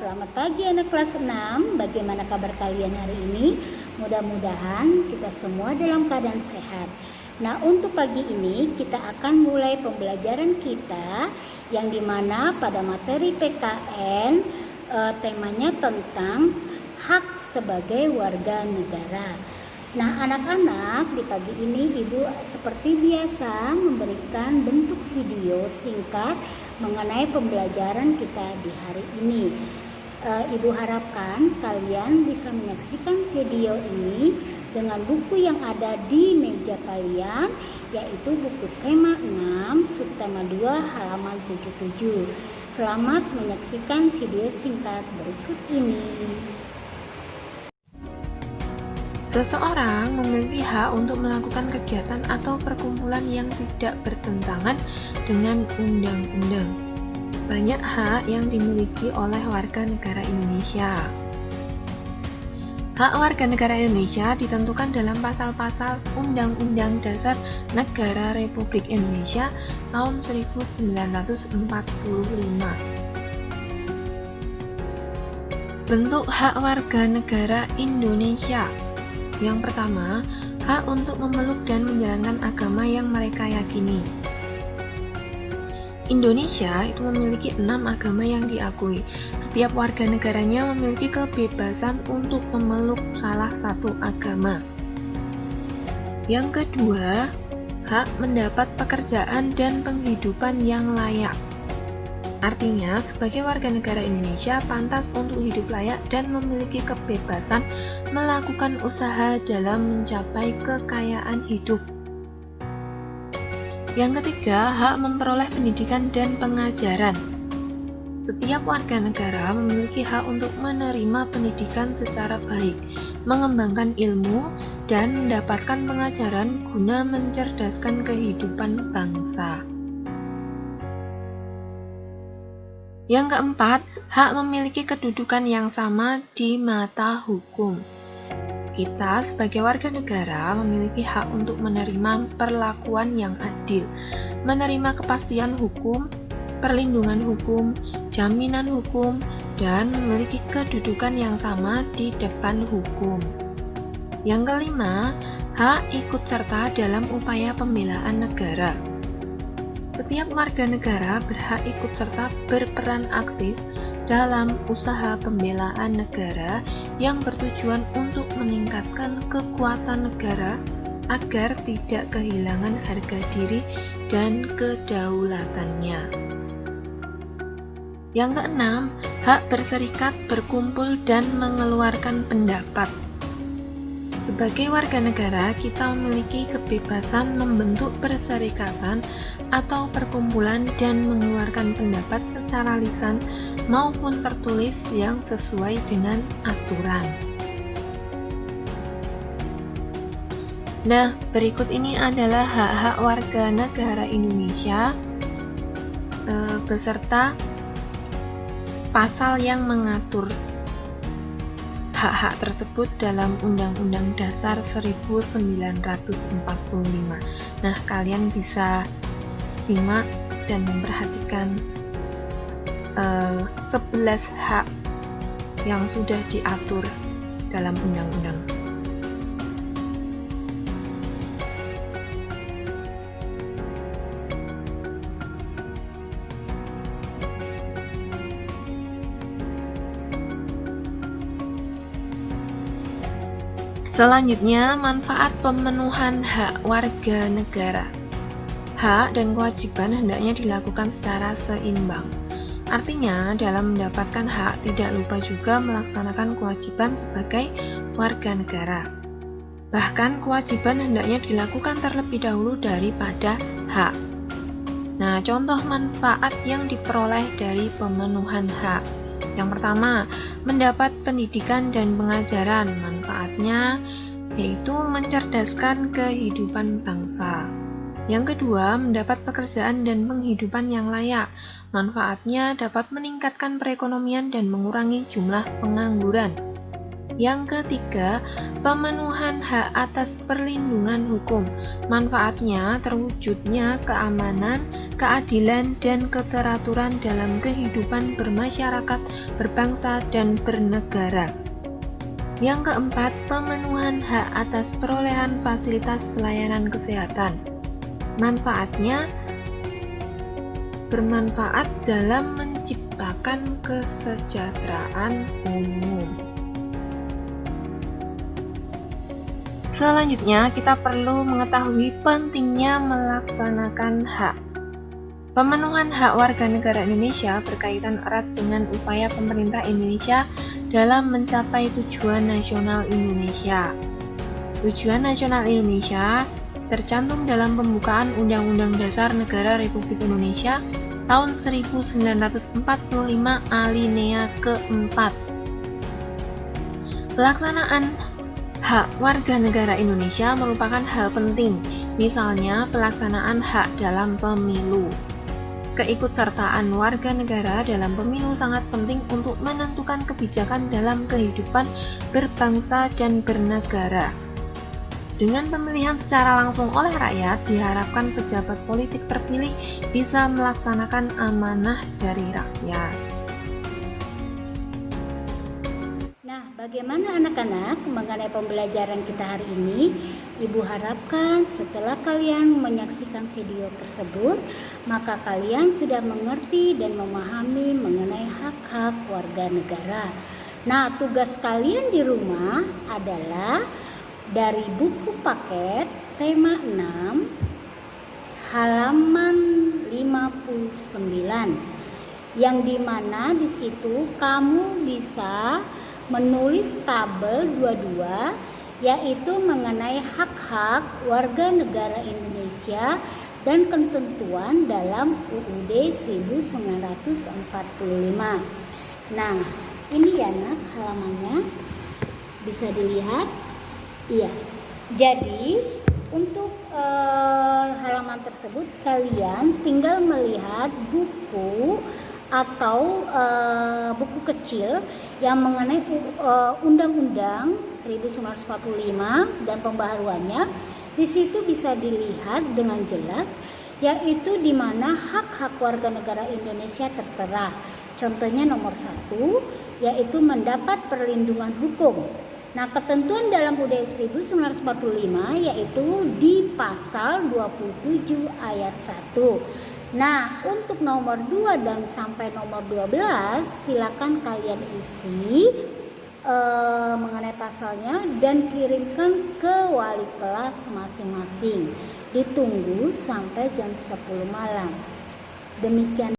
Selamat pagi anak kelas 6. Bagaimana kabar kalian hari ini? Mudah-mudahan kita semua dalam keadaan sehat. Nah, untuk pagi ini kita akan mulai pembelajaran kita yang dimana pada materi PKN temanya tentang hak sebagai warga negara. Nah, anak-anak, di pagi ini Ibu seperti biasa memberikan bentuk video singkat mengenai pembelajaran kita di hari ini. Ibu harapkan kalian bisa menyaksikan video ini dengan buku yang ada di meja kalian, yaitu buku tema 6, subtema 2, halaman 77. Selamat menyaksikan video singkat berikut ini. Seseorang memiliki hak untuk melakukan kegiatan atau perkumpulan yang tidak bertentangan dengan undang-undang. Banyak hak yang dimiliki oleh warga negara Indonesia. Hak warga negara Indonesia ditentukan dalam pasal-pasal Undang-Undang Dasar Negara Republik Indonesia tahun 1945. Bentuk hak warga negara Indonesia. Yang pertama, hak untuk memeluk dan menjalankan agama yang mereka yakini. Indonesia itu memiliki 6 agama yang diakui. Setiap warga negaranya memiliki kebebasan untuk memeluk salah satu agama. Yang kedua, hak mendapat pekerjaan dan penghidupan yang layak. Artinya, sebagai warga negara Indonesia pantas untuk hidup layak dan memiliki kebebasan melakukan usaha dalam mencapai kekayaan hidup. Yang ketiga, hak memperoleh pendidikan dan pengajaran. Setiap warga negara memiliki hak untuk menerima pendidikan secara baik, mengembangkan ilmu, dan mendapatkan pengajaran guna mencerdaskan kehidupan bangsa. Yang keempat, hak memiliki kedudukan yang sama di mata hukum. Kita sebagai warga negara memiliki hak untuk menerima perlakuan yang adil, menerima kepastian hukum, perlindungan hukum, jaminan hukum, dan memiliki kedudukan yang sama di depan hukum. Yang kelima, hak ikut serta dalam upaya pembelaan negara. Setiap warga negara berhak ikut serta berperan aktif dalam usaha pembelaan negara yang bertujuan untuk meningkatkan kekuatan negara agar tidak kehilangan harga diri dan kedaulatannya. Yang keenam, hak berserikat, berkumpul, dan mengeluarkan pendapat. Sebagai warga negara, kita memiliki kebebasan membentuk perserikatan atau perkumpulan dan mengeluarkan pendapat secara lisan maupun tertulis yang sesuai dengan aturan. Nah, berikut ini adalah hak-hak warga negara Indonesia beserta pasal yang mengatur hak-hak tersebut dalam Undang-Undang Dasar 1945. Nah, kalian bisa simak dan memperhatikan 11 hak yang sudah diatur dalam undang-undang. Selanjutnya, manfaat pemenuhan hak warga negara. Hak dan kewajiban hendaknya dilakukan secara seimbang. Artinya, dalam mendapatkan hak tidak lupa juga melaksanakan kewajiban sebagai warga negara. Bahkan, kewajiban hendaknya dilakukan terlebih dahulu daripada hak. Nah, contoh manfaat yang diperoleh dari pemenuhan hak. Yang pertama, mendapat pendidikan dan pengajaran. Manfaatnya yaitu mencerdaskan kehidupan bangsa. Yang kedua, mendapat pekerjaan dan penghidupan yang layak. Manfaatnya dapat meningkatkan perekonomian dan mengurangi jumlah pengangguran. Yang ketiga, pemenuhan hak atas perlindungan hukum. Manfaatnya terwujudnya keamanan keadilan, dan keteraturan dalam kehidupan bermasyarakat, berbangsa, dan bernegara. Yang keempat, pemenuhan hak atas perolehan fasilitas pelayanan kesehatan. Manfaatnya bermanfaat dalam menciptakan kesejahteraan umum. Selanjutnya, kita perlu mengetahui pentingnya melaksanakan hak. Pemenuhan hak warga negara Indonesia berkaitan erat dengan upaya pemerintah Indonesia dalam mencapai tujuan nasional Indonesia. Tujuan nasional Indonesia tercantum dalam pembukaan Undang-Undang Dasar Negara Republik Indonesia tahun 1945 alinea keempat. Pelaksanaan hak warga negara Indonesia merupakan hal penting, misalnya pelaksanaan hak dalam pemilu. Keikutsertaan warga negara dalam pemilu sangat penting untuk menentukan kebijakan dalam kehidupan berbangsa dan bernegara. Dengan pemilihan secara langsung oleh rakyat, diharapkan pejabat politik terpilih bisa melaksanakan amanah dari rakyat. Nah, bagaimana anak-anak mengenai pembelajaran kita hari ini? Ibu harapkan setelah kalian menyaksikan video tersebut, maka kalian sudah mengerti dan memahami mengenai hak-hak warga negara. Nah, tugas kalian di rumah adalah dari buku paket tema 6 halaman 59, yang dimana di situ kamu bisa menulis tabel 22, yaitu mengenai hak-hak warga negara Indonesia dan ketentuan dalam UUD 1945. Nah, ini ya nak halamannya, bisa dilihat. Iya, jadi untuk halaman tersebut kalian tinggal melihat buku atau buku kecil yang mengenai Undang-Undang 1945 dan pembaharuannya. Di situ bisa dilihat dengan jelas, yaitu di mana hak-hak warga negara Indonesia tertera. Contohnya nomor 1, yaitu mendapat perlindungan hukum. Nah, ketentuan dalam UUD 1945 yaitu di pasal 27 ayat 1. Nah, untuk nomor 2 dan sampai nomor 12 silakan kalian isi mengenai pasalnya dan kirimkan ke wali kelas masing-masing. Ditunggu sampai jam 10 malam. Demikian.